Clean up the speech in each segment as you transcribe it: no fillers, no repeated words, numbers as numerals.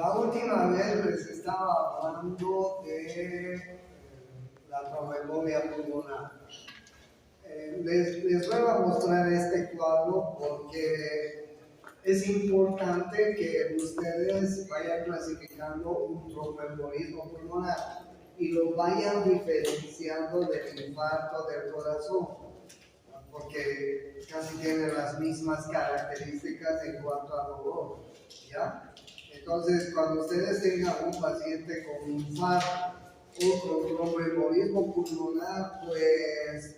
La última vez les estaba hablando de la tromboembolia pulmonar. Les voy a mostrar este cuadro porque es importante que ustedes vayan clasificando un tromboembolismo pulmonar y lo vayan diferenciando del infarto del corazón, porque casi tienen las mismas características en cuanto a dolor, ¿ya? Entonces, cuando ustedes tengan un paciente con infarto o con tromboembolismo pulmonar, pues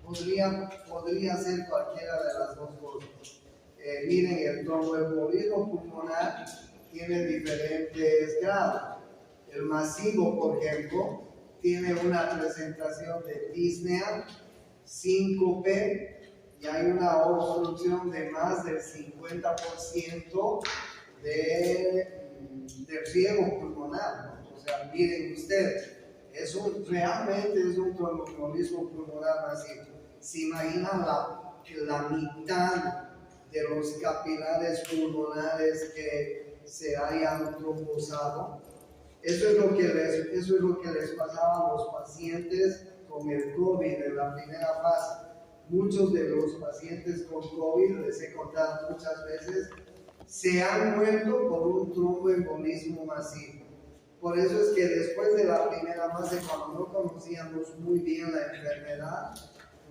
podría ser cualquiera de las dos cosas. Miren, el tromboembolismo pulmonar tiene diferentes grados. El masivo, por ejemplo, tiene una presentación de disnea, síncope, y hay una obstrucción de más del 50% del riego pulmonar, ¿no? O sea, miren ustedes, realmente es un tromboembolismo pulmonar masivo. ¿Se imaginan la mitad de los capilares pulmonares que se hayan trombosado? Eso es lo que les pasaba a los pacientes con el COVID en la primera fase. Muchos de los pacientes con COVID, les he contado muchas veces, se han muerto por un tromboembolismo masivo. Por eso es que después de la primera fase, cuando no conocíamos muy bien la enfermedad,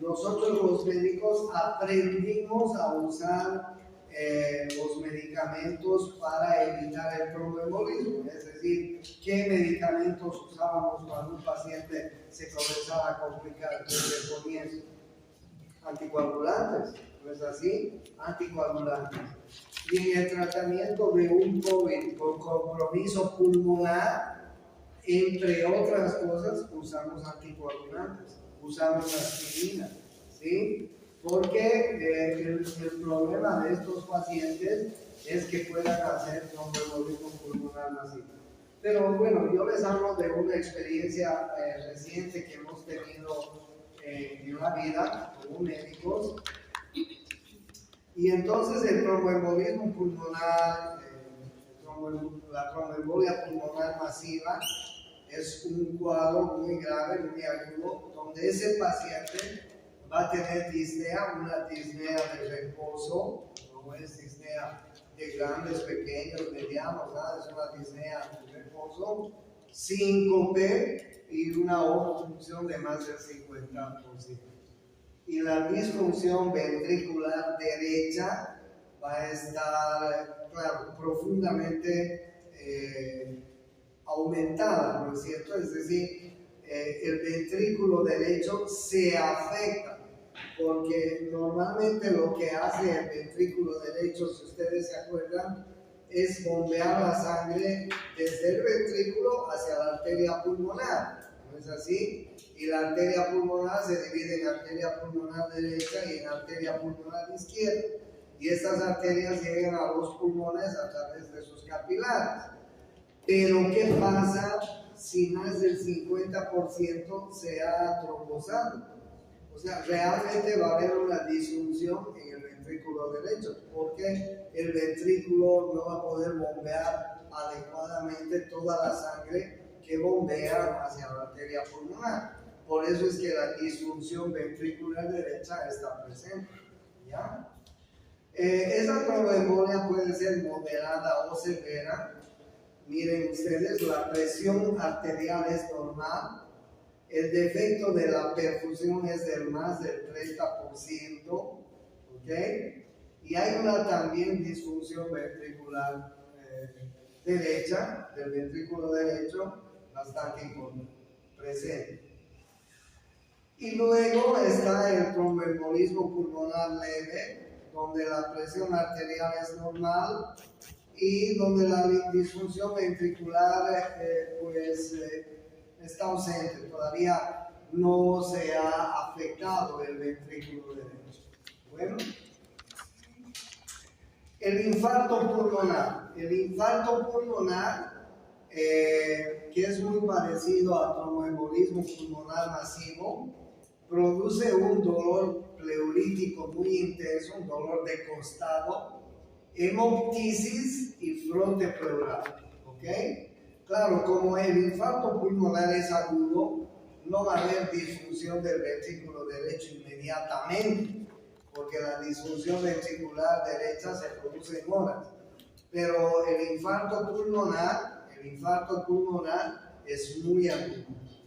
nosotros los médicos aprendimos a usar los medicamentos para evitar el tromboembolismo. Es decir, ¿qué medicamentos usábamos cuando un paciente se comenzaba a complicar desde el comienzo? Anticoagulantes, ¿no es así? Anticoagulantes. Y en el tratamiento de un COVID con compromiso pulmonar, entre otras cosas, usamos anticoagulantes, usamos aspirina, ¿sí? Porque el problema de estos pacientes es que puedan hacer tromboembolismo pulmonar masivo. Pero bueno, yo les hablo de una experiencia reciente que hemos tenido en la vida como médicos. Y entonces el tromboembolismo pulmonar, la tromboembolia pulmonar masiva, es un cuadro muy grave, muy agudo, donde ese paciente va a tener disnea, una disnea de reposo, no es disnea de grandes, pequeños, medianos, nada, es una disnea de reposo, síncope y una obstrucción de más del 50%. Y la disfunción ventricular derecha va a estar, claro, profundamente aumentada, ¿no es cierto? Es decir, el ventrículo derecho se afecta, porque normalmente lo que hace el ventrículo derecho, si ustedes se acuerdan, es bombear la sangre desde el ventrículo hacia la arteria pulmonar, ¿no es así? Y la arteria pulmonar se divide en arteria pulmonar derecha y en arteria pulmonar izquierda. Y estas arterias llegan a los pulmones a través de sus capilares. Pero ¿qué pasa si más del 50% se ha trombosado? O sea, realmente va a haber una disfunción en el ventrículo derecho, porque el ventrículo no va a poder bombear adecuadamente toda la sangre que bombea hacia la arteria pulmonar. Por eso es que la disfunción ventricular derecha está presente, ¿ya? Esa tromboembolia puede ser moderada o severa. Miren ustedes, la presión arterial es normal, el defecto de la perfusión es del más del 30%, ¿ok? Y hay una también disfunción ventricular derecha, del ventrículo derecho, bastante presente. Y luego está el tromboembolismo pulmonar leve, donde la presión arterial es normal y donde la disfunción ventricular está ausente, todavía no se ha afectado el ventrículo derecho. Bueno, el infarto pulmonar. El infarto pulmonar, que es muy parecido al tromboembolismo pulmonar masivo, produce un dolor pleurítico muy intenso, un dolor de costado, hemoptisis y fronte pleural. ¿Ok? Claro, como el infarto pulmonar es agudo, no va a haber disfunción del ventrículo derecho inmediatamente, porque la disfunción ventricular derecha se produce en horas. Pero el infarto pulmonar es muy agudo.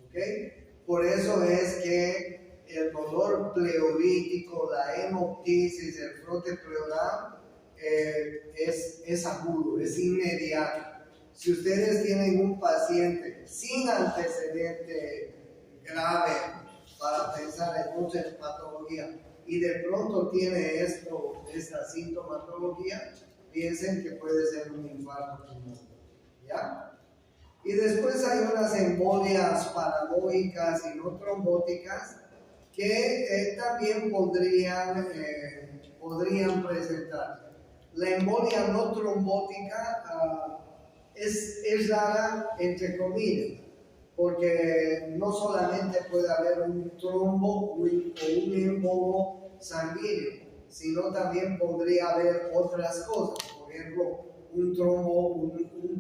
¿Okay? Por eso es que el dolor pleurítico, la hemoptisis, el frote pleural es agudo, es inmediato. Si ustedes tienen un paciente sin antecedente grave para pensar en otra patología y de pronto tiene esta sintomatología, piensen que puede ser un infarto pulmonar. ¿Ya? Y después hay unas embolias paranoicas y no trombóticas que también podrían presentar. La embolia no trombótica es rara, entre comillas, porque no solamente puede haber un trombo o un embolo sanguíneo, sino también podría haber otras cosas, por ejemplo, un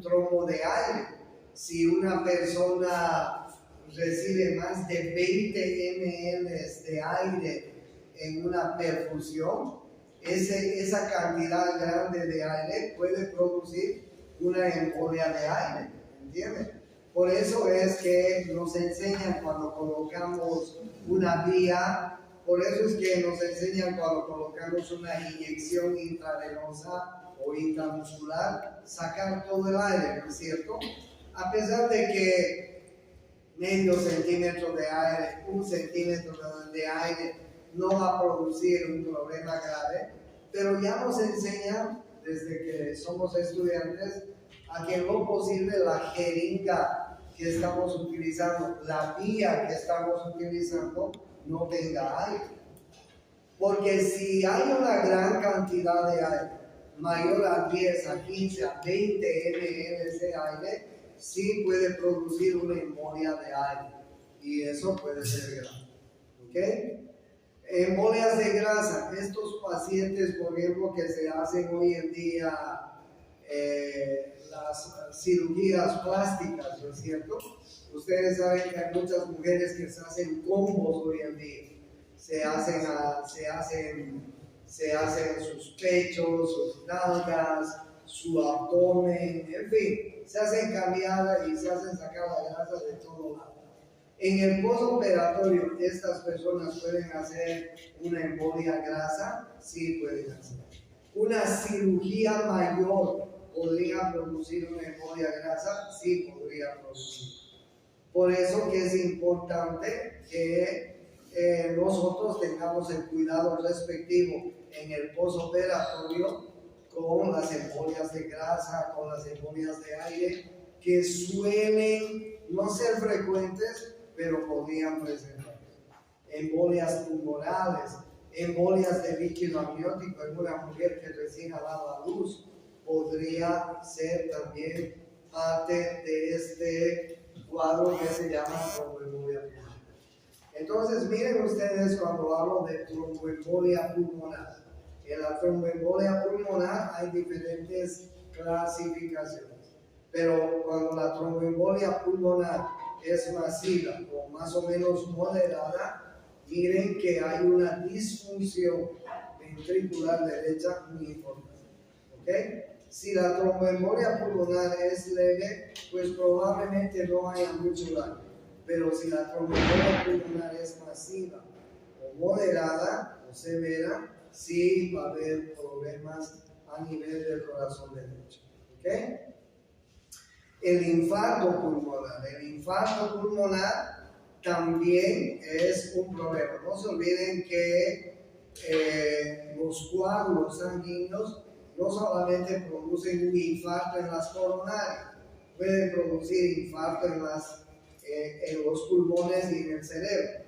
trombo de aire. Si una persona recibe más de 20 ml de aire en una perfusión, esa cantidad grande de aire puede producir una embolia de aire, ¿entiendes? Por eso es que nos enseñan cuando colocamos una vía, por eso es que nos enseñan cuando colocamos una inyección intravenosa o intramuscular, sacar todo el aire, ¿no es cierto? A pesar de que medio centímetro de aire, 1 centímetro de aire no va a producir un problema grave, pero ya nos enseñan desde que somos estudiantes a que en lo posible la jeringa que estamos utilizando, la vía que estamos utilizando, no tenga aire. Porque si hay una gran cantidad de aire, mayor a 10, a 15, a 20 ml de aire, sí puede producir una embolia de aire. Y eso puede ser grave. ¿Ok? Embolias de grasa. Estos pacientes, por ejemplo, que se hacen hoy en día las cirugías plásticas, ¿no es cierto? Ustedes saben que hay muchas mujeres que se hacen combos hoy en día. Se hacen sus pechos, sus nalgas, su abdomen, en fin, se hacen cambiar y se hacen sacar la grasa de todo lado. En el postoperatorio, ¿estas personas pueden hacer una embolia grasa? Sí, pueden hacer. Una cirugía mayor podría producir una embolia grasa, sí podría producir. Por eso que es importante que nosotros tengamos el cuidado respectivo en el postoperatorio con las embolias de grasa, con las embolias de aire, que suelen no ser frecuentes, pero podrían presentar. Embolias pulmonares, embolias de líquido amniótico en una mujer que recién ha dado a luz, podría ser también parte de este cuadro que se llama tromboembolia pulmonar. Entonces, miren ustedes cuando hablo de tromboembolia pulmonar. En la tromboembolia pulmonar hay diferentes clasificaciones, pero cuando la tromboembolia pulmonar es masiva o más o menos moderada, miren que hay una disfunción ventricular derecha muy importante. ¿Ok? Si la tromboembolia pulmonar es leve, pues probablemente no haya mucho daño. Pero si la tromboembolia pulmonar es masiva o moderada o severa, sí va a haber problemas a nivel del corazón derecho. ¿Ok? El infarto pulmonar también es un problema. No se olviden que los coágulos sanguíneos no solamente producen un infarto en las coronarias, pueden producir infarto en los pulmones y en el cerebro.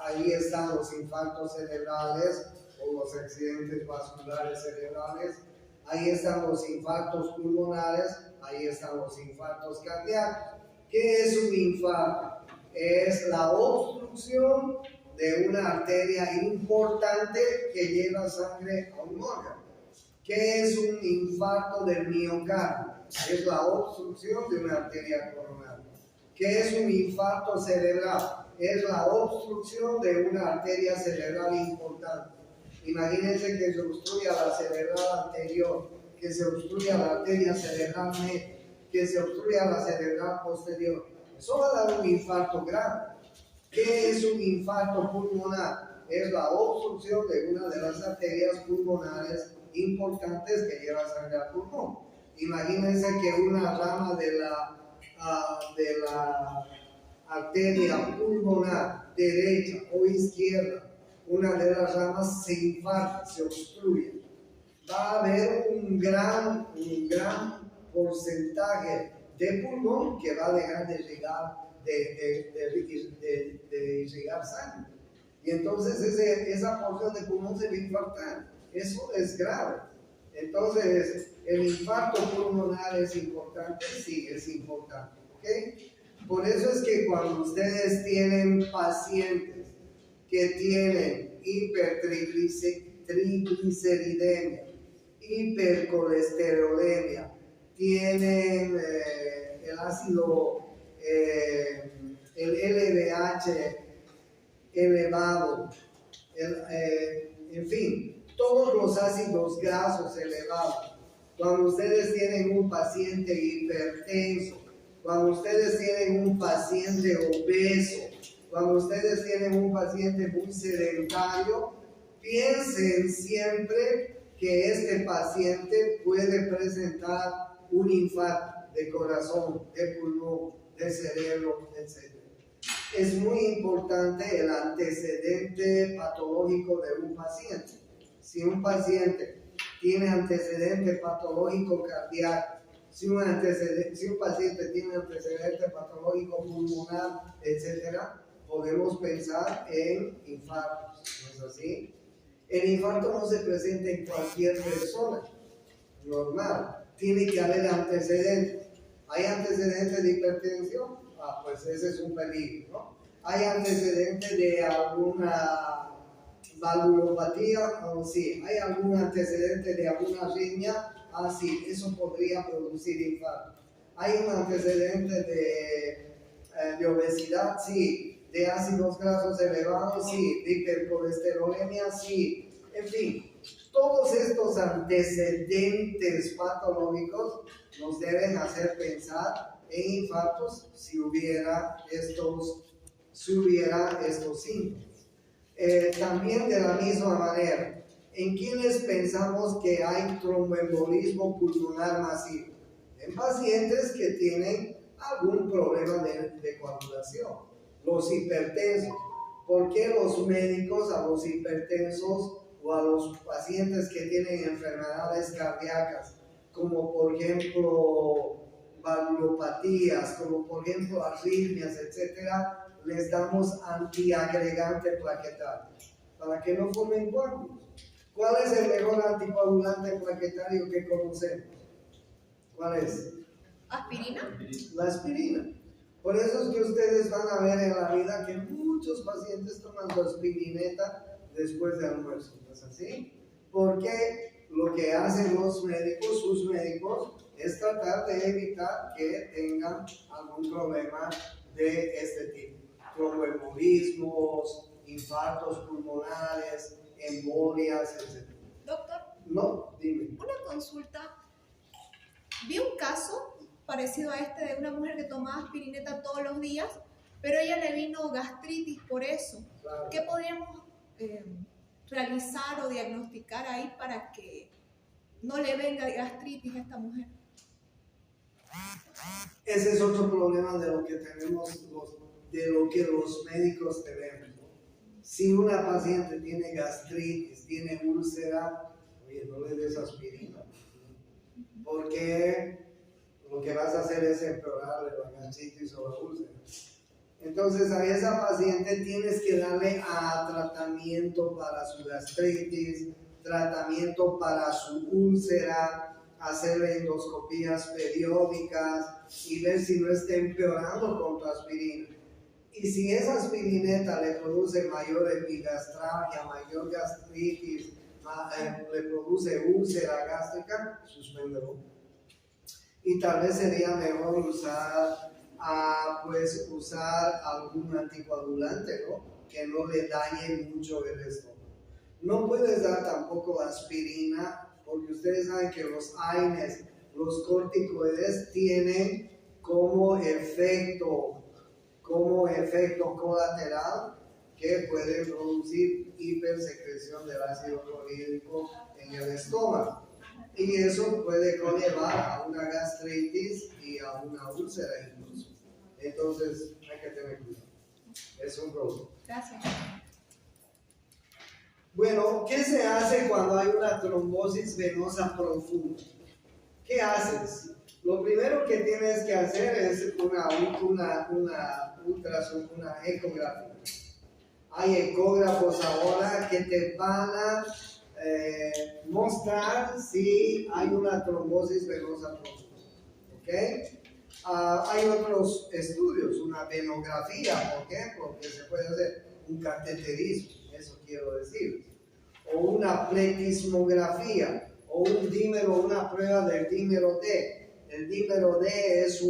Ahí están los infartos cerebrales o los accidentes vasculares cerebrales, ahí están los infartos pulmonares, ahí están los infartos cardíacos. ¿Qué es un infarto? Es la obstrucción de una arteria importante que lleva sangre a un órgano. ¿Qué es un infarto del miocardio? es la obstrucción de una arteria coronaria. ¿Qué es un infarto cerebral? Es la obstrucción de una arteria cerebral importante. Imagínense que se obstruya la cerebral anterior, que se obstruya la arteria cerebral media, que se obstruya la cerebral posterior. Eso va a dar un infarto grave. ¿Qué es un infarto pulmonar? Es la obstrucción de una de las arterias pulmonares importantes que lleva sangre al pulmón. Imagínense que una rama de la arteria pulmonar derecha o izquierda, una de las ramas se infarta, se obstruye. Va a haber un gran porcentaje de pulmón que va a dejar de irrigar sangre. Y entonces esa porción de pulmón se va a infartar. Eso es grave. Entonces, el infarto pulmonar es importante, sí, es importante. ¿Okay? Por eso es que cuando ustedes tienen pacientes que tienen hipertrigliceridemia, hipercolesterolemia, tienen el ácido, el LDH elevado, en fin, todos los ácidos grasos elevados. Cuando ustedes tienen un paciente hipertenso, cuando ustedes tienen un paciente obeso, cuando ustedes tienen un paciente muy sedentario, piensen siempre que este paciente puede presentar un infarto de corazón, de pulmón, de cerebro, etc. Es muy importante el antecedente patológico de un paciente. Si un paciente tiene antecedente patológico cardíaco, si un paciente tiene antecedente patológico pulmonar, etc., podemos pensar en infartos, ¿no es así? El infarto no se presenta en cualquier persona normal, tiene que haber antecedentes. ¿Hay antecedentes de hipertensión? Pues ese es un peligro, ¿no? ¿Hay antecedentes de alguna valvulopatía? Sí. ¿Hay algún antecedente de alguna arritmia? Sí, eso podría producir infarto. ¿Hay un antecedente de obesidad? Sí. ¿De ácidos grasos elevados? Sí. ¿De hipercolesterolemia? Sí. En fin, todos estos antecedentes patológicos nos deben hacer pensar en infartos si hubiera estos síntomas. También de la misma manera, ¿en quiénes pensamos que hay tromboembolismo pulmonar masivo? En pacientes que tienen algún problema de coagulación. Los hipertensos. ¿Por qué los médicos a los hipertensos o a los pacientes que tienen enfermedades cardíacas, como por ejemplo valvulopatías, como por ejemplo arritmias, etcétera, les damos antiagregante plaquetario para que no formen coágulos? ¿Cuál es el mejor anticoagulante plaquetario que conocemos? ¿Cuál es? ¿Aspirina? La aspirina. Por eso es que ustedes van a ver en la vida que muchos pacientes toman su aspirineta después de almuerzo, ¿no es así? Porque lo que hacen los médicos, sus médicos, es tratar de evitar que tengan algún problema de este tipo. Tromboembolismos, infartos pulmonares, embolias, etc. Doctor. No, dime. Una consulta. Vi un caso parecido a este de una mujer que tomaba aspirineta todos los días, pero ella le vino gastritis por eso. Claro. ¿Qué podríamos realizar o diagnosticar ahí para que no le venga gastritis a esta mujer? Ese es otro problema de lo que tenemos, de lo que los médicos tenemos. Si una paciente tiene gastritis, tiene úlcera, oye, no le des aspirina, porque lo que vas a hacer es empeorarle la gastritis o la úlcera. Entonces a esa paciente tienes que darle tratamiento para su gastritis, tratamiento para su úlcera, hacerle endoscopías periódicas y ver si no está empeorando con tu aspirina. Y si esa aspirineta le produce mayor epigastralgia, mayor gastritis, le produce úlcera gástrica, suspéndelo. y tal vez sería mejor usar algún anticoagulante, ¿no? Que no le dañe mucho el estómago. No puedes dar tampoco aspirina, porque ustedes saben que los AINES, los corticoides, tienen como efecto colateral que puede producir hipersecreción del ácido clorhídrico en el estómago. Y eso puede conllevar a una gastritis y a una úlcera incluso. Entonces hay que tener cuidado. Es un problema. Gracias. Bueno, ¿qué se hace cuando hay una trombosis venosa profunda? ¿Qué haces? Lo primero que tienes que hacer es una ecografía. Hay ecógrafos ahora que te van a mostrar si hay una trombosis venosa profunda. ¿Okay? Hay otros estudios, una venografía, por ejemplo, que se puede hacer un cateterismo, eso quiero decir, o una pletismografía, o un dímero, una prueba del dímero D. El dímero D es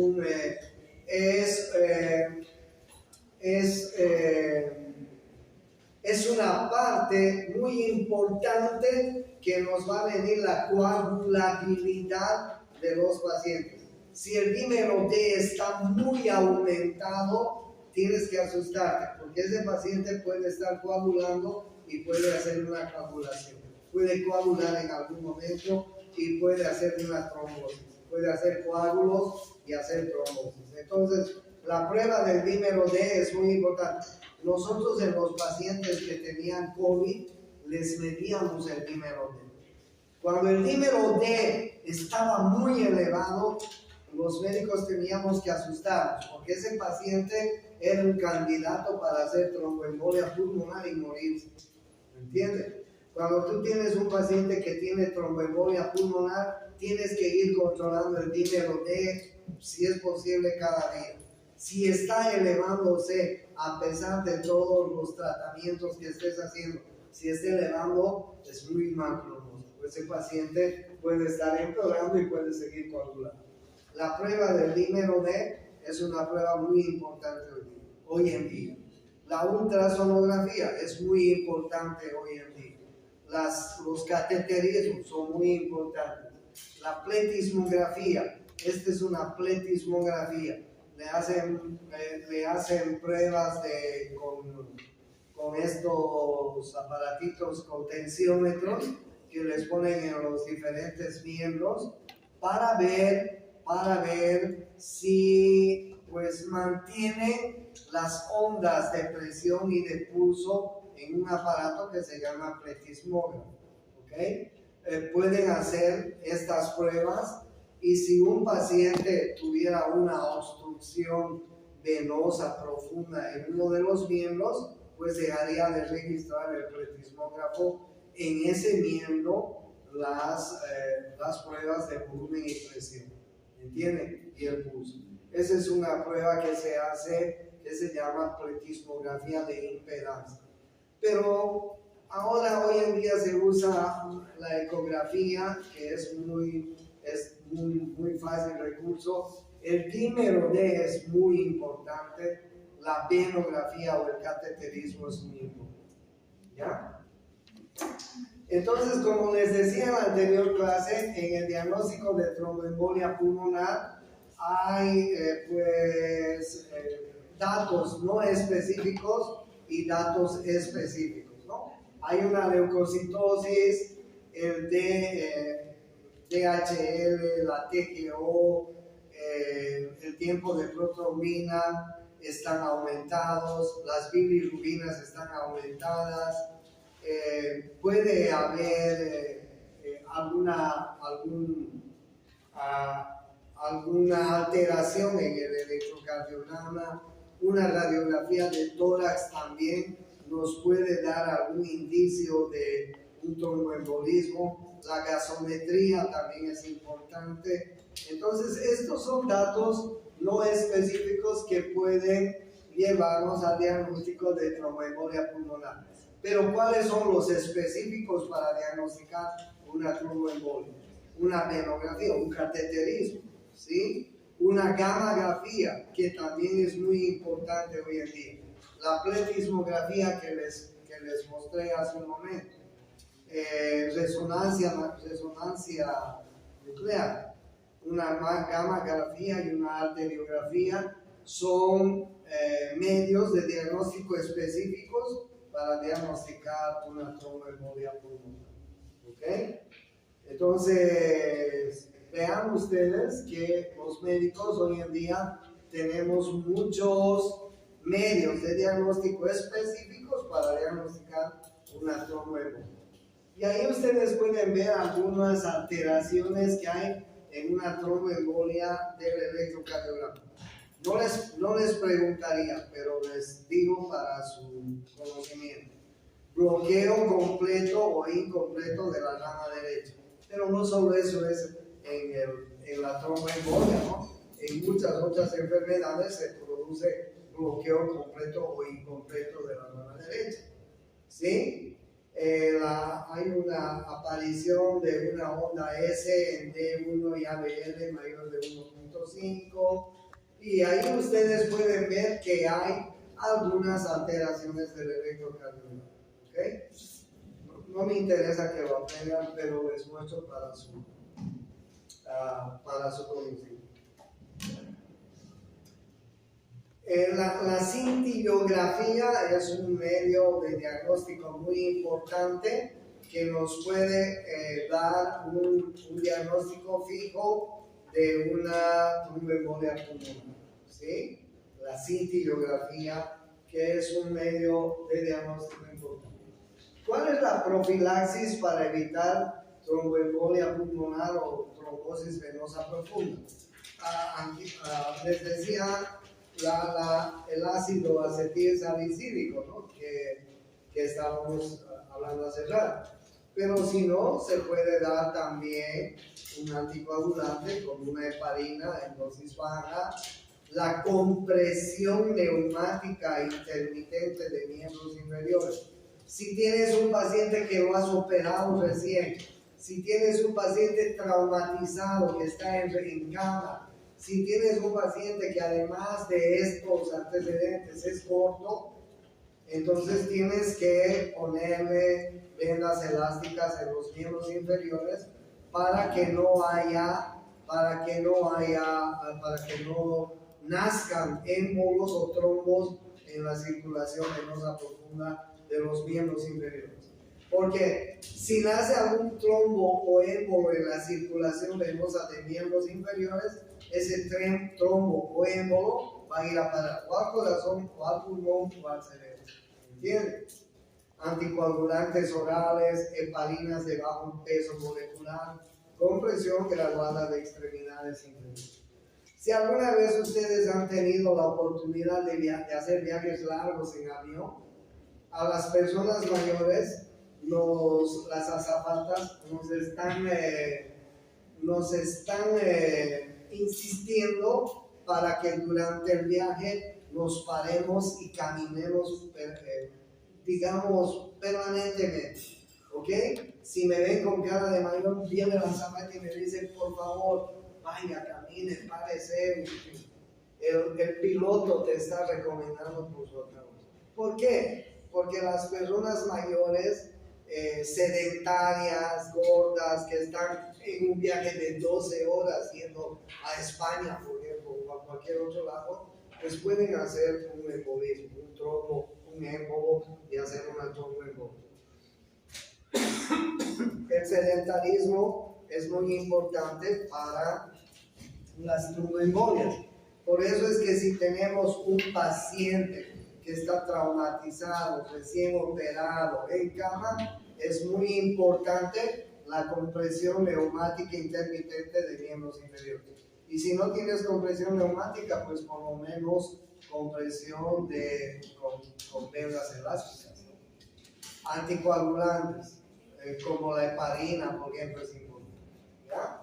una parte muy importante que nos va a medir la coagulabilidad de los pacientes. Si el dímero D está muy aumentado, tienes que asustarte, porque ese paciente puede estar coagulando y puede hacer una coagulación. Puede coagular en algún momento y puede hacer una trombosis. Puede hacer coágulos y hacer trombosis. Entonces, la prueba del dímero D es muy importante. Nosotros en los pacientes que tenían COVID les medíamos el dímero D. Cuando el dímero D estaba muy elevado, los médicos teníamos que asustarnos, porque ese paciente era un candidato para hacer tromboembolia pulmonar y morirse. ¿Entiendes? Cuando tú tienes un paciente que tiene tromboembolia pulmonar, tienes que ir controlando el dímero D, si es posible, cada día. Si está elevándose, a pesar de todos los tratamientos que estés haciendo, si está elevando, es muy mal pronóstico. Ese paciente puede estar empeorando y puede seguir coagulando. La prueba del dímero D es una prueba muy importante hoy en día. La ultrasonografía es muy importante hoy en día. Los cateterismos son muy importantes. La pletismografía, esta es una pletismografía. Le hacen pruebas con estos aparatitos con tensiómetros que les ponen en los diferentes miembros para ver si pues mantienen las ondas de presión y de pulso en un aparato que se llama pletismógrafo. ¿Okay? Pueden hacer estas pruebas y si un paciente tuviera una obstrucción venosa profunda en uno de los miembros, pues dejaría de registrar el pletismógrafo en ese miembro las pruebas de volumen y presión. ¿Entienden? Y el pulso. Esa es una prueba que se hace, que se llama pletismografía de impedancia. Pero ahora, hoy en día, se usa la ecografía, que es muy fácil recurso. El dímero D es muy importante. La venografía o el cateterismo es muy importante. ¿Ya? Entonces, como les decía en la anterior clase, en el diagnóstico de tromboembolia pulmonar hay datos no específicos y datos específicos, ¿no? Hay una leucocitosis, el DHL, la TGO, el tiempo de protrombina están aumentados, las bilirrubinas están aumentadas. Puede haber alguna alteración en el electrocardiograma. Una radiografía de tórax también nos puede dar algún indicio de un tromboembolismo. La gasometría también es importante. Entonces, estos son datos no específicos que pueden llevarnos al diagnóstico de tromboembolia pulmonar. Pero ¿cuáles son los específicos para diagnosticar una tromboembolia? Una venografía, un cateterismo. ¿sí? Una gammagrafía, que también es muy importante hoy en día. La pletismografía que les mostré hace un momento. Resonancia nuclear. Una gammagrafía y una arteriografía son medios de diagnóstico específicos para diagnosticar una tromboembolia pulmonar. ¿Ok? Entonces, vean ustedes que los médicos hoy en día tenemos muchos medios de diagnóstico específicos para diagnosticar una tromboembolia. Y ahí ustedes pueden ver algunas alteraciones que hay en una tromboembolia del electrocardiograma. No les preguntaría, pero les digo para su conocimiento. Bloqueo completo o incompleto de la rama derecha. Pero no solo eso es en la tromboembolia, ¿no? En muchas otras enfermedades se produce bloqueo completo o incompleto de la rama derecha. ¿Sí? Hay una aparición de una onda S en D1 y ABL mayor de 1.5 y ahí ustedes pueden ver que hay algunas alteraciones del electrocardiograma. ¿Okay? No me interesa que lo aprendan, pero les muestro para su conocimiento. La cintilografía es un medio de diagnóstico muy importante que nos puede dar un diagnóstico fijo de una tromboembolia pulmonar. ¿Sí? La cintilografía, que es un medio de diagnóstico importante. ¿Cuál es la profilaxis para evitar tromboembolia pulmonar o trombosis venosa profunda? Les decía el ácido acetilsalicílico, ¿no? que estábamos hablando hace rato. Pero si no, se puede dar también un anticoagulante con una heparina en dosis baja, la compresión neumática intermitente de miembros inferiores. Si tienes un paciente que lo has operado recién, si tienes un paciente traumatizado que está en cama, si tienes un paciente que además de estos antecedentes es corto, entonces tienes que ponerle vendas elásticas en los miembros inferiores para que no nazcan émbolos o trombos en la circulación venosa profunda de los miembros inferiores. Porque si nace algún trombo o émbolo en la circulación venosa de miembros inferiores, ese trombo o émbolo va a ir a parar o al corazón, o al pulmón, o al cerebro. ¿Entiendes? Anticoagulantes orales, heparinas de bajo peso molecular, compresión graduada de extremidades inferiores. Si alguna vez ustedes han tenido la oportunidad de hacer viajes largos en avión, a las personas mayores, las azafatas nos están insistiendo para que durante el viaje nos paremos y caminemos, digamos, permanentemente. ¿Ok? Si me ven con cara de mayor, viene la azafata y me dice, por favor, vaya, camine, párese. El piloto te está recomendando por su otra voz. ¿Por qué? Porque las personas mayores, sedentarias, gordas, que están en un viaje de 12 horas yendo a España, por ejemplo, o a cualquier otro lado, pues pueden hacer un embolismo, un trombo, un émbolo y hacer una tromboembolia. El sedentarismo es muy importante para las tromboembolias. Por eso es que si tenemos un paciente que está traumatizado, recién operado, en cama, es muy importante la compresión neumática intermitente de miembros inferiores. Y si no tienes compresión neumática, pues por lo menos compresión con vendas elásticas, ¿no? Anticoagulantes, como la heparina, por ejemplo, es importante. ¿Ya?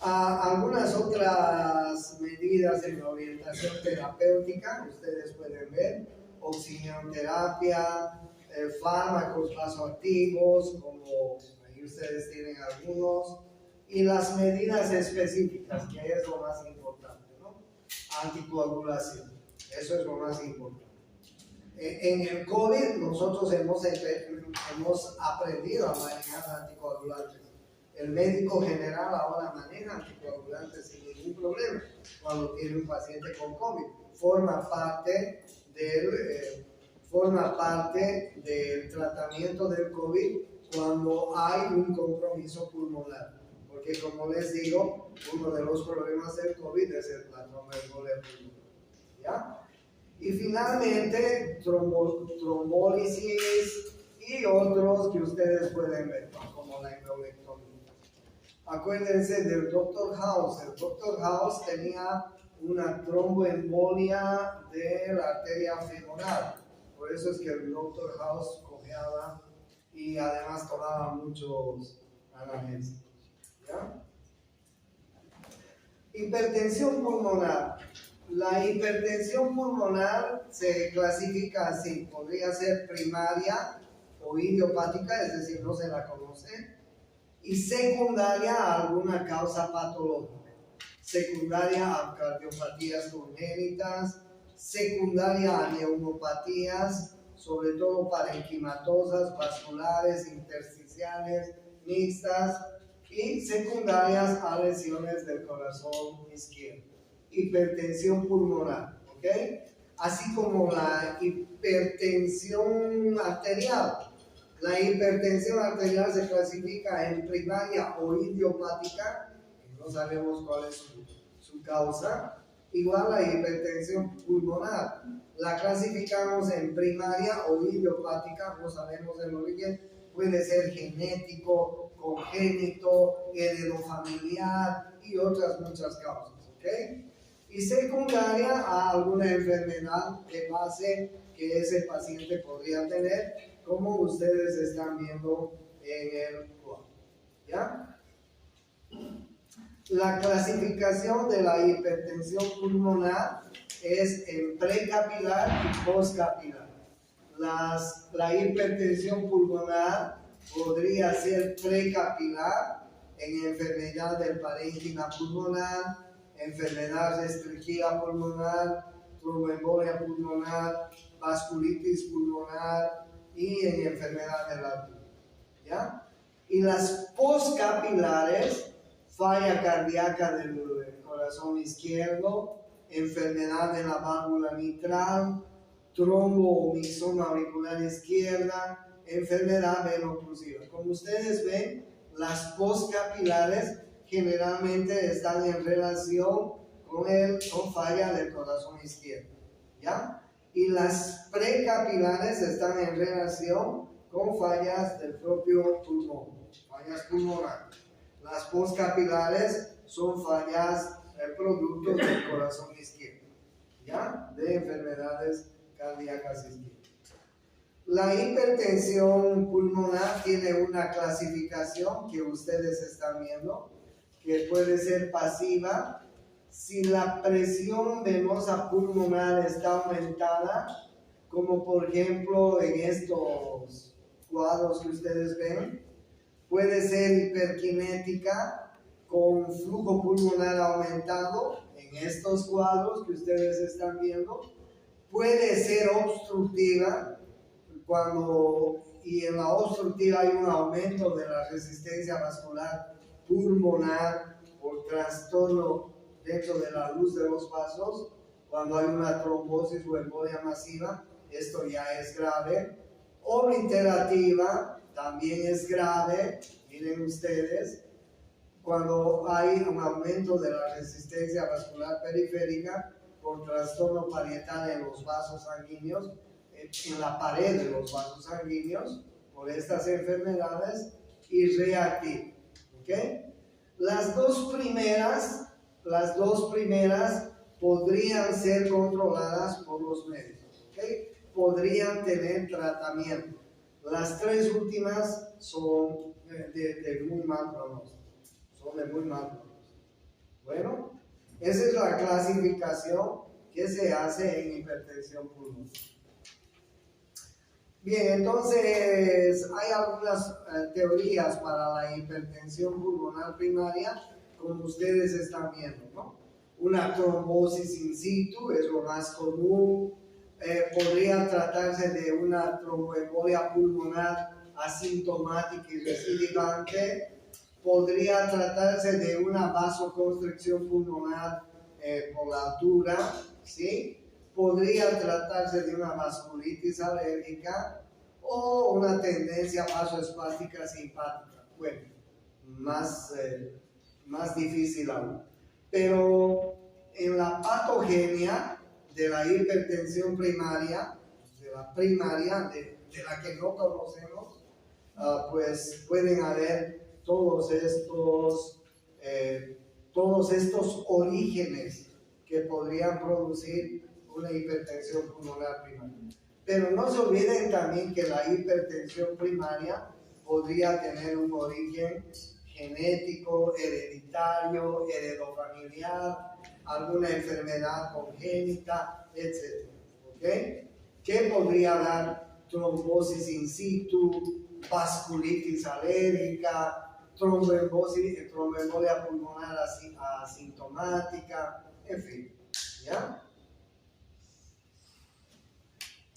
Algunas otras medidas en la orientación terapéutica, ustedes pueden ver, oxigenoterapia, fármacos vasoactivos, como ahí ustedes tienen algunos, y las medidas específicas, que es lo más importante, ¿no? Anticoagulación, eso es lo más importante. En el COVID nosotros hemos aprendido a manejar anticoagulantes. El médico general ahora maneja anticoagulantes sin ningún problema cuando tiene un paciente con COVID. Forma parte del tratamiento del COVID cuando hay un compromiso pulmonar. Porque como les digo, uno de los problemas del COVID es la tromboembolia pulmonar. ¿Ya? Y finalmente, trombólisis y otros que ustedes pueden ver, como la embolectomía. Acuérdense del Dr. House. El Dr. House tenía una tromboembolia de la arteria femoral. Por eso es que el Dr. House cojeaba y además tomaba muchos analgésicos. ¿Ya? Hipertensión pulmonar. La hipertensión pulmonar se clasifica así. Podría ser primaria o idiopática, es decir, no se la conoce. Y secundaria a alguna causa patológica. Secundaria a cardiopatías congénitas, secundaria a neumopatías, sobre todo parenquimatosas, vasculares, intersticiales, mixtas, y secundarias a lesiones del corazón izquierdo. Hipertensión pulmonar, ¿ok? Así como la hipertensión arterial. La hipertensión arterial se clasifica en primaria o idiopática, que no sabemos cuál es su causa. Igual la hipertensión pulmonar, la clasificamos en primaria o idiopática, no sabemos el origen, puede ser genético, congénito, heredofamiliar y otras muchas causas, ¿ok? Y secundaria a alguna enfermedad de base que ese paciente podría tener, como ustedes están viendo en el cuadro, ¿ya? La clasificación de la hipertensión pulmonar es en precapilar y postcapilar. La hipertensión pulmonar podría ser precapilar en enfermedad del parénquima pulmonar, enfermedad restringida pulmonar, tromboembolia pulmonar, vasculitis pulmonar y en enfermedad del alveolo, ¿ya? Y las postcapilares, falla cardíaca del corazón izquierdo, enfermedad de la válvula mitral, trombomixoma auricular izquierda, enfermedad veno-oclusiva. Como ustedes ven, las postcapilares generalmente están en relación con falla del corazón izquierdo, ¿ya? Y las precapilares están en relación con fallas del propio pulmón, fallas pulmonares. Las postcapilares son fallas productos del corazón izquierdo, ¿ya? De enfermedades cardíacas izquierdas. La hipertensión pulmonar tiene una clasificación que ustedes están viendo, que puede ser pasiva. Si la presión venosa pulmonar está aumentada, como por ejemplo en estos cuadros que ustedes ven, puede ser hiperkinética con flujo pulmonar aumentado en estos cuadros que ustedes están viendo. Puede ser obstructiva y en la obstructiva hay un aumento de la resistencia vascular pulmonar por trastorno dentro de la luz de los vasos. Cuando hay una trombosis o embolia masiva, esto ya es grave. Obliterativa también es grave, miren ustedes, cuando hay un aumento de la resistencia vascular periférica por trastorno parietal en los vasos sanguíneos, en la pared de los vasos sanguíneos, por estas enfermedades, y reactiva, ¿ok? Las dos primeras podrían ser controladas por los médicos, ¿ok? Podrían tener tratamiento. Las tres últimas son de muy mal pronóstico. Bueno, esa es la clasificación que se hace en hipertensión pulmonar. Bien, entonces hay algunas teorías para la hipertensión pulmonar primaria, como ustedes están viendo, ¿no? Una trombosis in situ es lo más común. Podría tratarse de una tromboembolia pulmonar asintomática y recidivante. Podría tratarse de una vasoconstricción pulmonar por la altura, ¿sí? Podría tratarse de una vasculitis alérgica o una tendencia vasoespástica simpática. Bueno, más difícil aún. Pero en la patogenia de la hipertensión primaria, de la que no conocemos, pues pueden haber todos estos orígenes que podrían producir una hipertensión pulmonar primaria. Pero no se olviden también que la hipertensión primaria podría tener un origen genético, hereditario, heredofamiliar, alguna enfermedad congénita, etc. ¿Okay? ¿Qué podría dar trombosis in situ, vasculitis alérgica, tromboembolia pulmonar asintomática, en fin, ¿ya?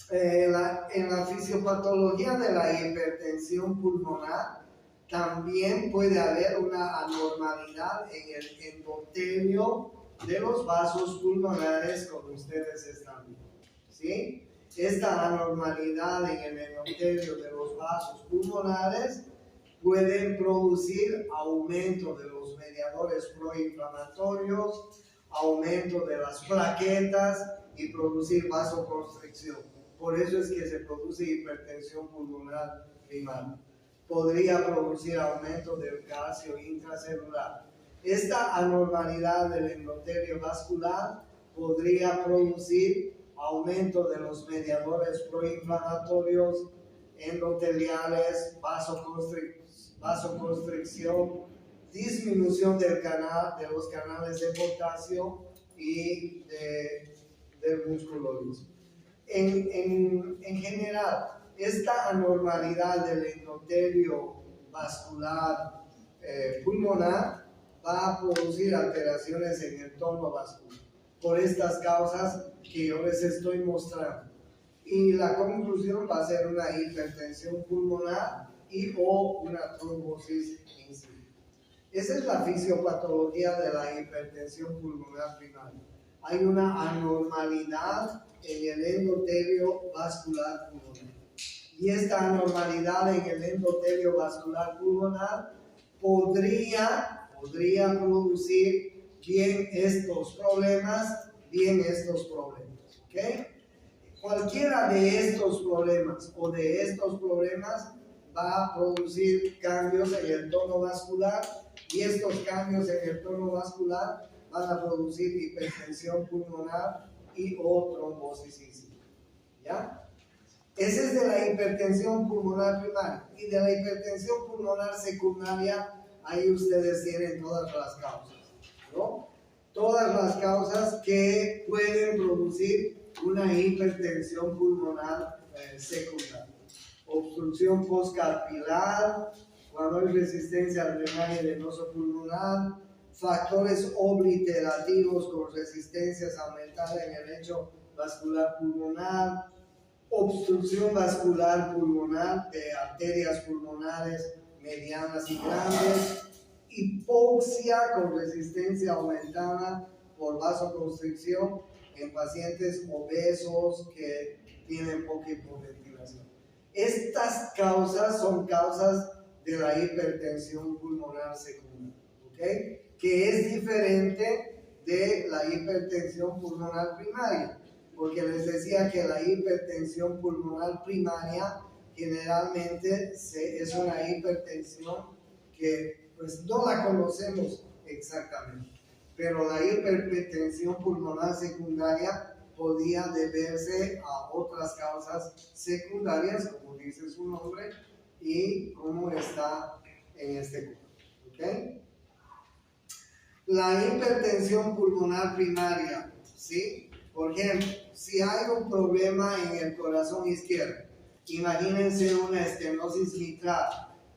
En la fisiopatología de la hipertensión pulmonar también puede haber una anormalidad en el endotelio de los vasos pulmonares, como ustedes están viendo, ¿sí? Esta anormalidad en el endotelio de los vasos pulmonares pueden producir aumento de los mediadores proinflamatorios, aumento de las plaquetas y producir vasoconstricción. Por eso es que se produce hipertensión pulmonar primaria. Podría producir aumento del calcio intracelular. Esta anormalidad del endotelio vascular podría producir aumento de los mediadores proinflamatorios, endoteliales, vasoconstricción, disminución de los canales de potasio y del músculo liso. En general, esta anormalidad del endotelio vascular pulmonar va a producir alteraciones en el tono vascular por estas causas que yo les estoy mostrando. Y la conclusión va a ser una hipertensión pulmonar y o una trombosis in situ. Esa es la fisiopatología de la hipertensión pulmonar primaria. Hay una anormalidad en el endotelio vascular pulmonar. Y esta anormalidad en el endotelio vascular pulmonar podría producir bien estos problemas. ¿Okay? Cualquiera de estos problemas o de estos problemas va a producir cambios en el tono vascular, y estos cambios en el tono vascular van a producir hipertensión pulmonar y o trombosis in situ. ¿Ya? Ese es de la hipertensión pulmonar primaria. Y de la hipertensión pulmonar secundaria, ahí ustedes tienen todas las causas, ¿no? Todas las causas que pueden producir una hipertensión pulmonar secundaria. Obstrucción postcapilar, cuando hay resistencia al drenaje venoso pulmonar, factores obliterativos con resistencias aumentadas en el lecho vascular pulmonar, obstrucción vascular pulmonar de arterias pulmonares medianas y grandes, hipoxia con resistencia aumentada por vasoconstricción en pacientes obesos que tienen poca hipoventilación. Estas causas son causas de la hipertensión pulmonar secundaria, ¿okay? Que es diferente de la hipertensión pulmonar primaria, porque les decía que la hipertensión pulmonar primaria generalmente es una hipertensión que pues no la conocemos exactamente, pero la hipertensión pulmonar secundaria podía deberse a otras causas secundarias, como dice su nombre y como está en este cuadro. ¿Okay? La hipertensión pulmonar primaria, ¿sí? Por ejemplo, si hay un problema en el corazón izquierdo, imagínense una estenosis mitral,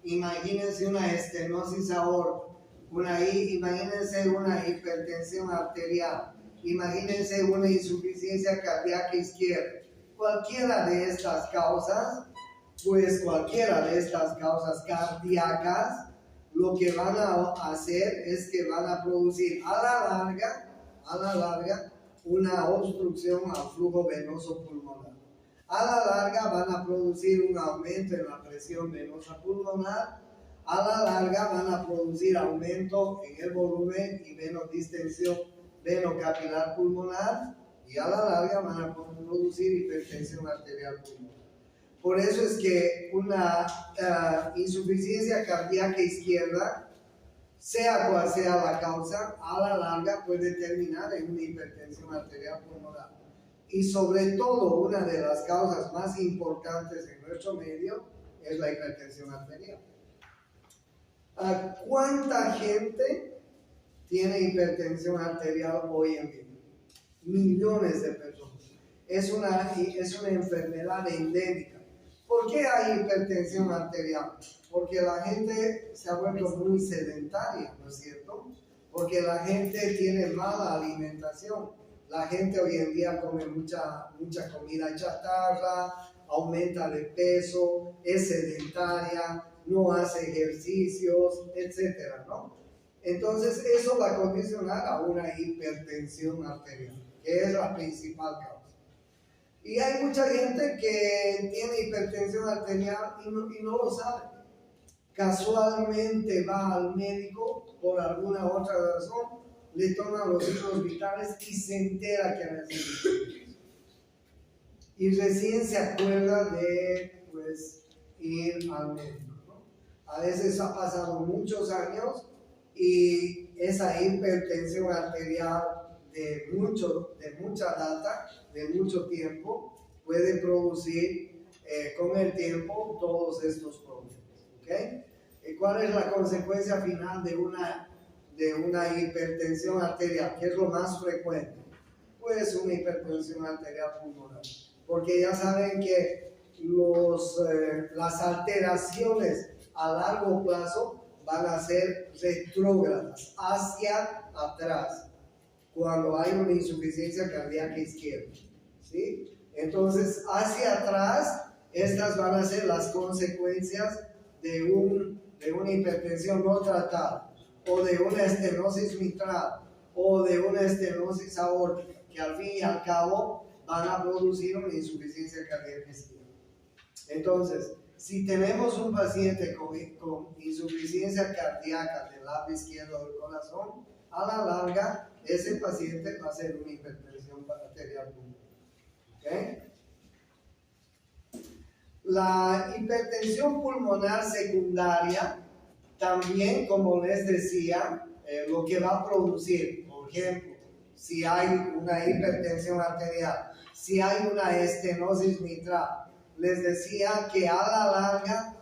imagínense una estenosis aórtica, imagínense una hipertensión arterial, imagínense una insuficiencia cardíaca izquierda. Cualquiera de estas causas, cardíacas, lo que van a hacer es que van a producir a la larga, una obstrucción al flujo venoso pulmonar. A la larga van a producir un aumento en la presión venosa pulmonar. A la larga van a producir aumento en el volumen y menos distensión venocapilar pulmonar. Y a la larga van a producir hipertensión arterial pulmonar. Por eso es que una insuficiencia cardíaca izquierda, sea cual sea la causa, a la larga puede terminar en una hipertensión arterial pulmonar. Y sobre todo, una de las causas más importantes en nuestro medio es la hipertensión arterial. ¿Cuánta gente tiene hipertensión arterial hoy en día? Millones de personas. Es una enfermedad endémica. ¿Por qué hay hipertensión arterial? Porque la gente se ha vuelto muy sedentaria, ¿no es cierto? Porque la gente tiene mala alimentación. La gente hoy en día come mucha comida chatarra, aumenta de peso, es sedentaria, no hace ejercicios, etcétera, ¿no? Entonces eso va a condicionar a una hipertensión arterial, que es la principal causa. Y hay mucha gente que tiene hipertensión arterial y no lo sabe. Casualmente va al médico por alguna otra razón, le toman los signos vitales y se entera que necesita. Y recién se acuerda de ir al médico, ¿no? A veces ha pasado muchos años y esa hipertensión arterial de mucha data, de mucho tiempo, puede producir con el tiempo todos estos problemas. ¿Okay? ¿Cuál es la consecuencia final de una hipertensión arterial? ¿Qué es lo más frecuente? Pues una hipertensión arterial pulmonar. Porque ya saben que las alteraciones a largo plazo van a ser retrógradas, hacia atrás, cuando hay una insuficiencia cardíaca izquierda, ¿sí? Entonces, hacia atrás, estas van a ser las consecuencias de una hipertensión no tratada, o de una estenosis mitral, o de una estenosis aórtica, que al fin y al cabo van a producir una insuficiencia cardíaca izquierda. Entonces, si tenemos un paciente con insuficiencia cardíaca del lado izquierdo del corazón, a la larga, ese paciente va a ser una hipertensión arterial pulmonar. ¿Okay? La hipertensión pulmonar secundaria también, como les decía, lo que va a producir, por ejemplo, si hay una hipertensión arterial, si hay una estenosis mitral, les decía que a la larga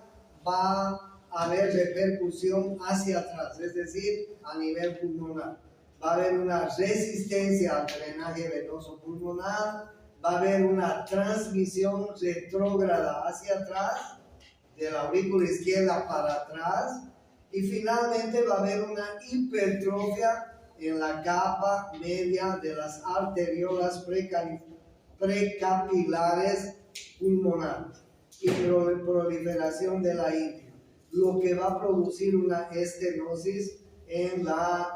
va a haber repercusión hacia atrás, es decir, a nivel pulmonar. Va a haber una resistencia al drenaje venoso pulmonar, va a haber una transmisión retrógrada hacia atrás, de la aurícula izquierda para atrás, y finalmente va a haber una hipertrofia en la capa media de las arteriolas precapilares pulmonares y proliferación de la íntima, lo que va a producir una estenosis en los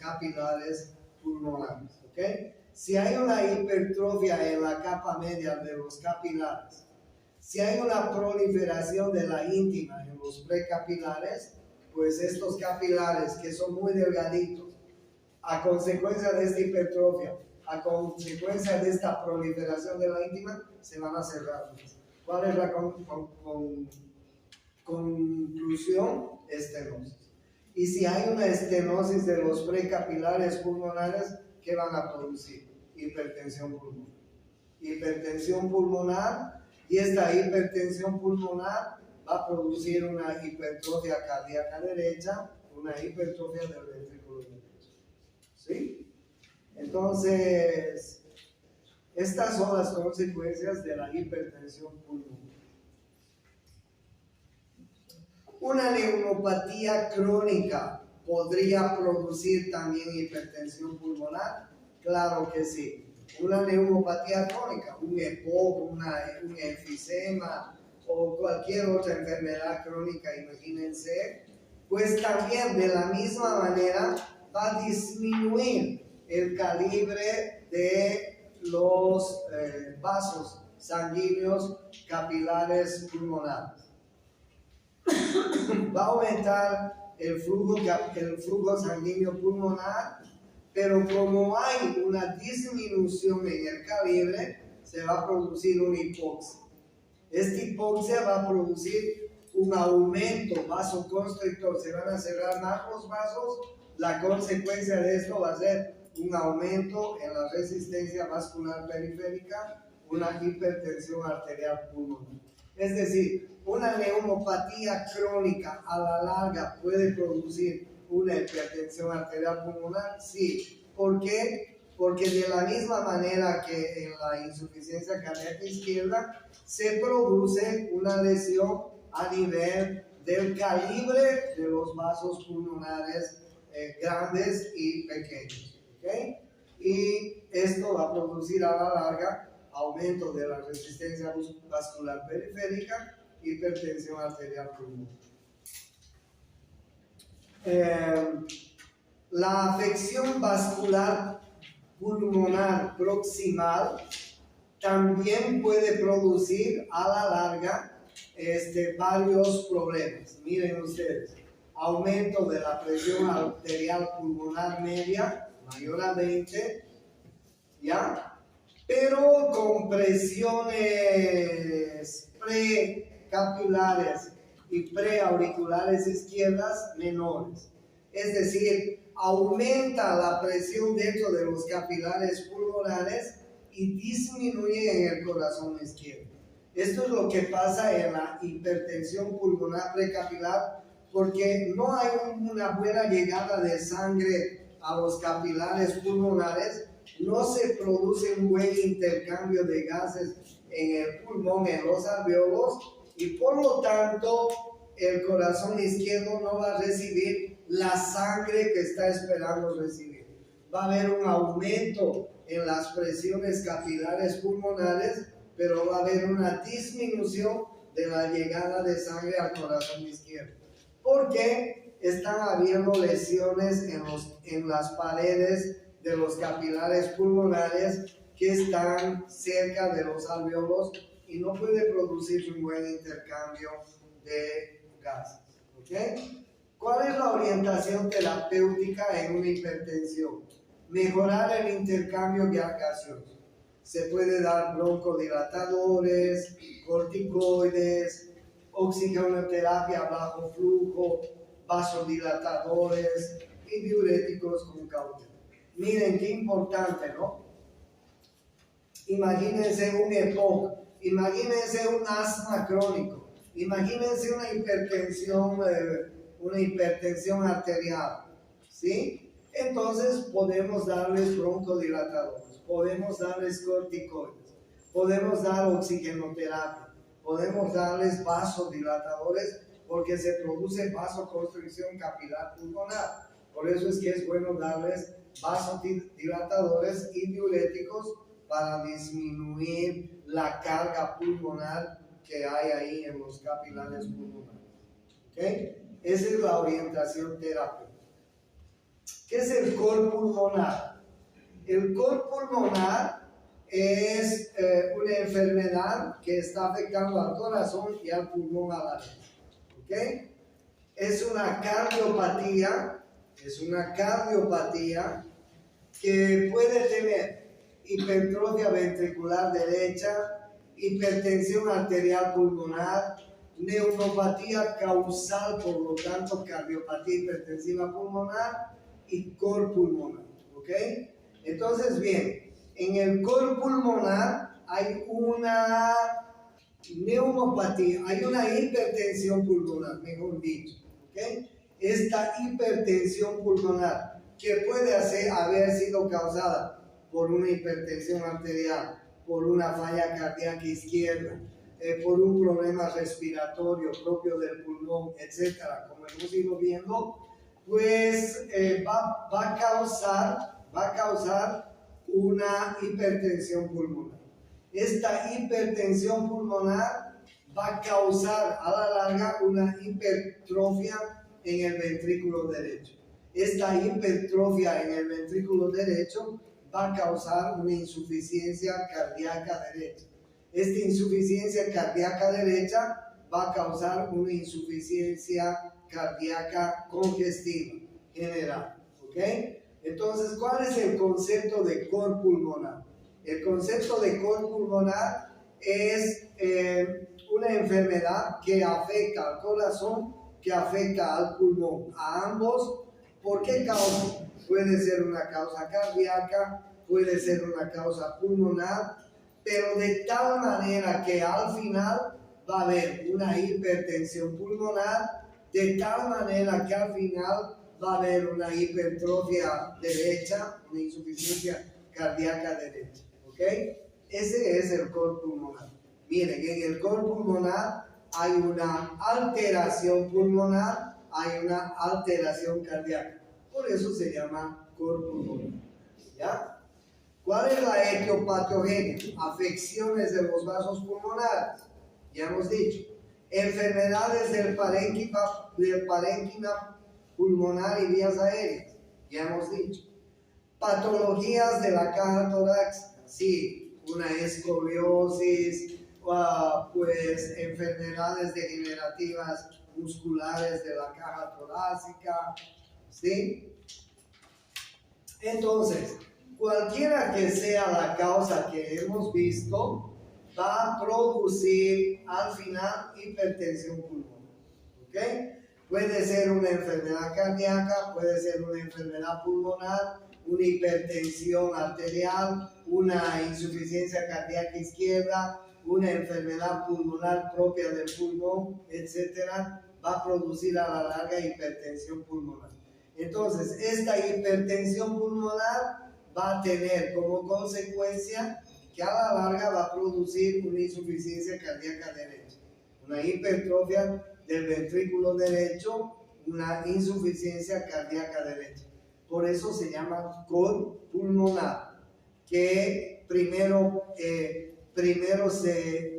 capilares pulmonares. ¿Okay? Si hay una hipertrofia en la capa media de los capilares, si hay una proliferación de la íntima en los precapilares, pues estos capilares que son muy delgaditos, a consecuencia de esta hipertrofia, a consecuencia de esta proliferación de la íntima, se van a cerrar. ¿Cuál es la conclusión? Estenosis. Y si hay una estenosis de los precapilares pulmonares, ¿qué van a producir? Hipertensión pulmonar. Hipertensión pulmonar, y esta hipertensión pulmonar va a producir una hipertrofia cardíaca derecha, una hipertrofia del ventrículo derecho. ¿Sí? Entonces, Estas son las consecuencias de la hipertensión pulmonar. Una neumonopatía crónica podría producir también hipertensión pulmonar. Claro que sí. Una neumonopatía crónica, un EPOC, un enfisema o cualquier otra enfermedad crónica, imagínense, pues también de la misma manera va a disminuir el calibre de los vasos sanguíneos capilares pulmonares. Va a aumentar el flujo sanguíneo pulmonar, pero como hay una disminución en el calibre, se va a producir una hipoxia. Esta hipoxia va a producir un aumento vasoconstrictor, se van a cerrar más los vasos. La consecuencia de esto va a ser un aumento en la resistencia vascular periférica, una hipertensión arterial pulmonar. Es decir, una neumonopatía crónica a la larga puede producir una hipertensión arterial pulmonar, sí. ¿Por qué? Porque de la misma manera que en la insuficiencia cardíaca izquierda se produce una lesión a nivel del calibre de los vasos pulmonares grandes y pequeños, ¿okay? Y esto va a producir a la larga aumento de la resistencia vascular periférica, hipertensión arterial pulmonar. La afección vascular pulmonar proximal también puede producir a la larga varios problemas. Miren ustedes, aumento de la presión arterial pulmonar media mayor a 20, ¿ya? Pero con presiones precapilares y preauriculares izquierdas menores. Es decir, aumenta la presión dentro de los capilares pulmonares y disminuye en el corazón izquierdo. Esto es lo que pasa en la hipertensión pulmonar precapilar, porque no hay una buena llegada de sangre a los capilares pulmonares, no se produce un buen intercambio de gases en el pulmón, en los alvéolos, y por lo tanto el corazón izquierdo no va a recibir la sangre que está esperando recibir. Va a haber un aumento en las presiones capilares pulmonares, pero va a haber una disminución de la llegada de sangre al corazón izquierdo, porque están habiendo lesiones en las paredes de los capilares pulmonares que están cerca de los alvéolos y no puede producirse un buen intercambio de gases. ¿Okay? ¿Cuál es la orientación terapéutica en una hipertensión? Mejorar el intercambio gaseoso. Se puede dar broncodilatadores, corticoides, oxigenoterapia a bajo flujo, vasodilatadores y diuréticos con cautela. Miren qué importante, ¿no? Imagínense un EPOC, imagínense un asma crónico, imagínense una hipertensión arterial, ¿sí? Entonces podemos darles broncodilatadores, podemos darles corticoides, podemos dar oxigenoterapia, podemos darles vasodilatadores porque se produce vasoconstricción capilar pulmonar. Por eso es que es bueno darles vasodilatadores y diuréticos para disminuir la carga pulmonar que hay ahí en los capilares pulmonares. ¿Okay? Esa es la orientación terapéutica. ¿Qué es el cor pulmonar? El cor pulmonar es una enfermedad que está afectando al corazón y al pulmón a la vez. ¿Okay? Es una cardiopatía que puede tener hipertrofia ventricular derecha, hipertensión arterial pulmonar, neuropatía causal, por lo tanto cardiopatía hipertensiva pulmonar y cor pulmonar. ¿Ok? Entonces, bien, en el cor pulmonar hay una neuropatía, hay una hipertensión pulmonar, mejor dicho. ¿Ok? Esta hipertensión pulmonar que puede haber sido causada por una hipertensión arterial por una falla cardíaca izquierda, por un problema respiratorio propio del pulmón, etcétera, como hemos ido viendo, pues va a causar una hipertensión pulmonar. Esta hipertensión pulmonar va a causar a la larga una hipertrofia en el ventrículo derecho. Esta hipertrofia en el ventrículo derecho va a causar una insuficiencia cardíaca derecha. Esta insuficiencia cardíaca derecha va a causar una insuficiencia cardíaca congestiva general. ¿Ok? Entonces, ¿cuál es el concepto de cor pulmonar? El concepto de cor pulmonar es una enfermedad que afecta al corazón, que afecta al pulmón, a ambos. ¿Por qué causa? Puede ser una causa cardíaca, puede ser una causa pulmonar, pero de tal manera que al final va a haber una hipertensión pulmonar, de tal manera que al final va a haber una hipertrofia derecha, una insuficiencia cardíaca derecha. ¿Ok? Ese es el cor pulmonar. Miren, en el cor pulmonar hay una alteración pulmonar, hay una alteración cardíaca. Por eso se llama cor pulmonar. ¿Ya? ¿Cuál es la etiopatogenia? Afecciones de los vasos pulmonares. Ya hemos dicho. Enfermedades del parénquima pulmonar y vías aéreas. Ya hemos dicho. Patologías de la caja torácica. Sí, una escoliosis, pues enfermedades degenerativas musculares de la caja torácica. ¿Sí? Entonces, cualquiera que sea la causa que hemos visto, va a producir al final hipertensión pulmonar. ¿Ok? Puede ser una enfermedad cardíaca, puede ser una enfermedad pulmonar, una hipertensión arterial, una insuficiencia cardíaca izquierda, una enfermedad pulmonar propia del pulmón, etcétera, va a producir a la larga hipertensión pulmonar. Entonces, esta hipertensión pulmonar va a tener como consecuencia que a la larga va a producir una insuficiencia cardíaca derecha, una hipertrofia del ventrículo derecho, una insuficiencia cardíaca derecha. Por eso se llama cor pulmonar, que primero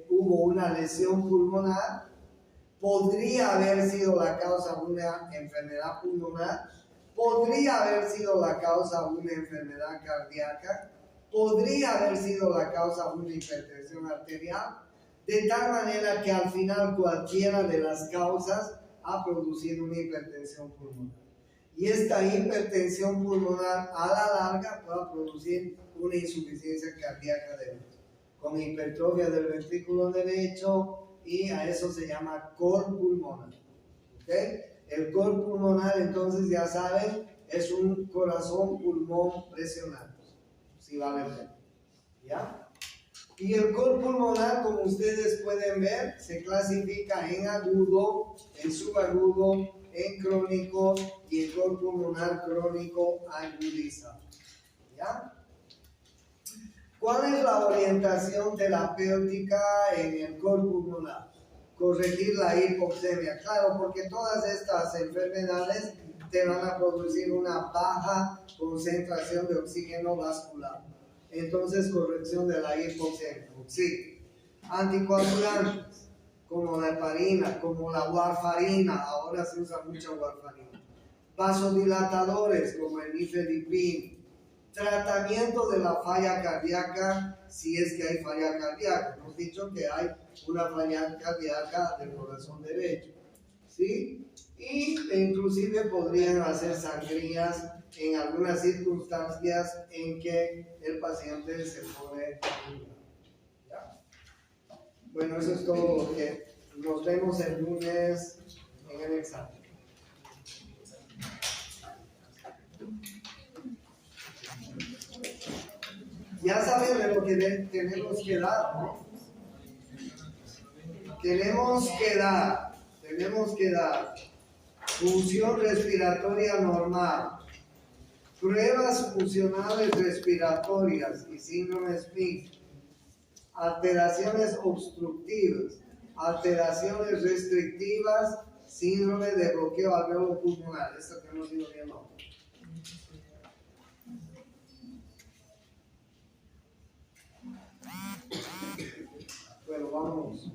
hubo una lesión pulmonar, podría haber sido la causa de una enfermedad pulmonar, podría haber sido la causa de una enfermedad cardíaca, podría haber sido la causa de una hipertensión arterial, de tal manera que al final cualquiera de las causas ha producido una hipertensión pulmonar. Y esta hipertensión pulmonar a la larga va a producir una insuficiencia cardíaca derecha, con hipertrofia del ventrículo derecho, y a eso se llama cor pulmonar. ¿Okay? El cor pulmonar, entonces ya saben, es un corazón-pulmón presionados. Si vale la pena. ¿Ya? Y el cor pulmonar, como ustedes pueden ver, se clasifica en agudo, en subagudo, en crónico y el cor pulmonar crónico agudizado. ¿Ya? ¿Cuál es la orientación terapéutica en el cor pulmonar? Corregir la hipoxemia. Claro, porque todas estas enfermedades te van a producir una baja concentración de oxígeno vascular. Entonces, corrección de la hipoxemia. Sí. Anticoagulantes, como la heparina, como la warfarina. Ahora se usa mucha warfarina. Vasodilatadores, como el nifedipin. Tratamiento de la falla cardíaca, si es que hay falla cardíaca. Hemos dicho que hay una falla cardíaca del corazón derecho, ¿sí? Y inclusive podrían hacer sangrías en algunas circunstancias en que el paciente se pone ¿ya? Bueno, eso es todo lo que nos vemos el lunes en el examen. Ya saben de lo que tenemos que dar, ¿no? Tenemos que dar función respiratoria normal, pruebas funcionales respiratorias y síndrome Smith, alteraciones obstructivas, alteraciones restrictivas, síndrome de bloqueo alveolo-pulmonar. Esto que hemos ido viendo. Bueno, vamos.